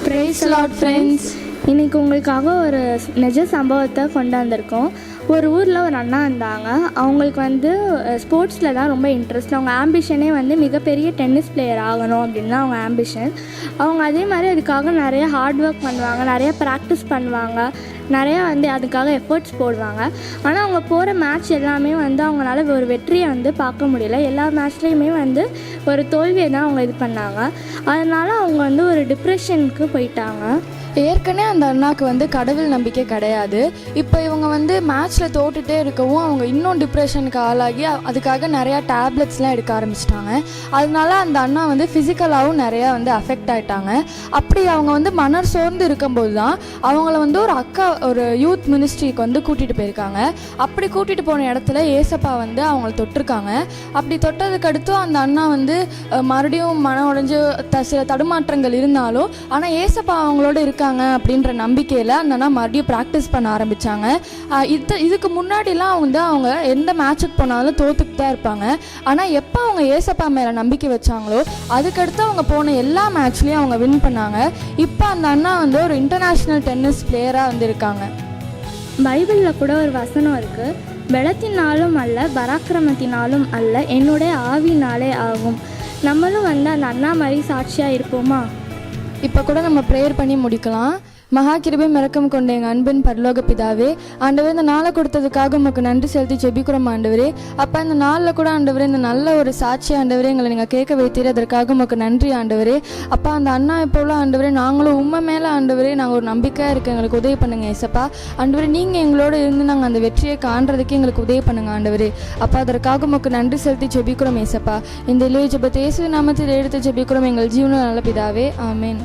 Price Lord friends. இன்றைக்கி உங்களுக்காக ஒரு நிஜ சம்பவத்தை கொண்டு வந்திருக்கோம். ஒரு ஊரில் ஒரு அண்ணா இருந்தாங்க. அவங்களுக்கு வந்து ஸ்போர்ட்ஸில் தான் ரொம்ப இன்ட்ரெஸ்ட். அவங்க ஆம்பிஷனே வந்து மிகப்பெரிய டென்னிஸ் பிளேயர் ஆகணும் அப்படின்னு தான் அவங்க ஆம்பிஷன். அவங்க அதே மாதிரி அதுக்காக நிறைய ஹார்ட் ஒர்க் பண்ணுவாங்க, நிறைய ப்ராக்டிஸ் பண்ணுவாங்க, நிறையா வந்து அதுக்காக எஃபர்ட்ஸ் போடுவாங்க. ஆனால் அவங்க போகிற மேட்ச் எல்லாமே வந்து அவங்களால ஒரு வெற்றியை வந்து பார்க்க முடியல. எல்லா மேட்ச்லேயுமே வந்து ஒரு தோல்வியை தான் அவங்க இது பண்ணாங்க. அதனால் அவங்க வந்து ஒரு டிப்ரெஷனுக்கு போயிட்டாங்க. ஏற்கனவே அந்த அண்ணாவுக்கு வந்து கடவுள் நம்பிக்கை கிடையாது. இப்போ இவங்க வந்து மேட்ச்சில் தோட்டுகிட்டே இருக்கவும் அவங்க இன்னும் டிப்ரெஷனுக்கு ஆளாகி அதுக்காக நிறையா டேப்லெட்ஸ்லாம் எடுக்க ஆரம்பிச்சிட்டாங்க. அதனால அந்த அண்ணா வந்து ஃபிசிக்கலாகவும் நிறையா வந்து அஃபெக்ட் ஆகிட்டாங்க. அப்படி அவங்க வந்து மனர் சோர்ந்து இருக்கும்போது தான் அவங்கள வந்து ஒரு அக்கா ஒரு யூத் மினிஸ்ட்ரிக்கு வந்து கூட்டிகிட்டு போயிருக்காங்க. அப்படி கூட்டிகிட்டு போன இடத்துல ஏசப்பா வந்து அவங்கள தொட்டிருக்காங்க. அப்படி தொட்டதுக்கு அடுத்து அந்த அண்ணா வந்து மறுபடியும் மன உடைஞ்சு சில தடுமாற்றங்கள் இருந்தாலும் ஆனால் ஏசப்பா அவங்களோட இருக்காங்க அப்படின்ற நம்பிக்கையில் அந்த அண்ணா மறுபடியும் ப்ராக்டிஸ் பண்ண ஆரம்பித்தாங்க. இதுக்கு முன்னாடிலாம் அவங்க எந்த மேட்சுக்கு போனாலும் தோத்துக்கிட்டு தான் இருப்பாங்க. ஆனால் எப்போ அவங்க ஏசப்பா மேலே நம்பிக்கை வச்சாங்களோ அதுக்கடுத்து அவங்க போன எல்லா மேட்ச்லேயும் அவங்க வின் பண்ணாங்க. இப்போ அந்த அண்ணா வந்து ஒரு இன்டர்நேஷ்னல் டென்னிஸ் பிளேயராக வந்திருக்காங்க. பைபிளில் கூட ஒரு வசனம் இருக்குது, பலத்தினாலும் அல்ல பராக்கிரமத்தினாலும் அல்ல என்னுடைய ஆவினாலே ஆகும். நம்மளும் வந்து அந்த அண்ணா மாதிரி சாட்சியாக இருப்போமா? இப்போ கூட நம்ம ப்ரேயர் பண்ணி முடிக்கலாம். மகா கிருபையும் இரக்கம் கொண்ட எங்கள் அன்பின் பரலோக பிதாவே, ஆண்டவரே இந்த நாளை கொடுத்ததுக்காக உமக்கு நன்றி செலுத்தி ஜெபிக்கிறோம் ஆண்டவரே. அப்போ இந்த நாளில் கூட ஆண்டவரே இந்த நல்ல ஒரு சாட்சி ஆண்டவரே எங்களை நீங்கள் கேட்க வைத்தீர், அதற்காக உமக்கு நன்றி ஆண்டவரே. அப்போ அந்த அண்ணா இப்போலாம் ஆண்டவரே நாங்களும் உண்மை மேலே ஆண்டவரே நாங்கள் ஒரு நம்பிக்கையாக இருக்க எங்களுக்கு உதவி பண்ணுங்க ஏசப்பா. ஆண்டவரே நீங்கள் எங்களோட இருந்து நாங்கள் அந்த வெற்றியை காண்றதுக்கு எங்களுக்கு உதவி பண்ணுங்க ஆண்டவரே. அப்போ அதற்காக உமக்கு நன்றி செலுத்தி ஜெபிக்கிறோம் ஏசப்பா. இந்த இளைய ஜெபத்தை இயேசு நாமத்தில் எடுத்து ஜெபிக்கிறோம் எங்கள் ஜீவன நல்ல பிதாவே, ஆமேன்.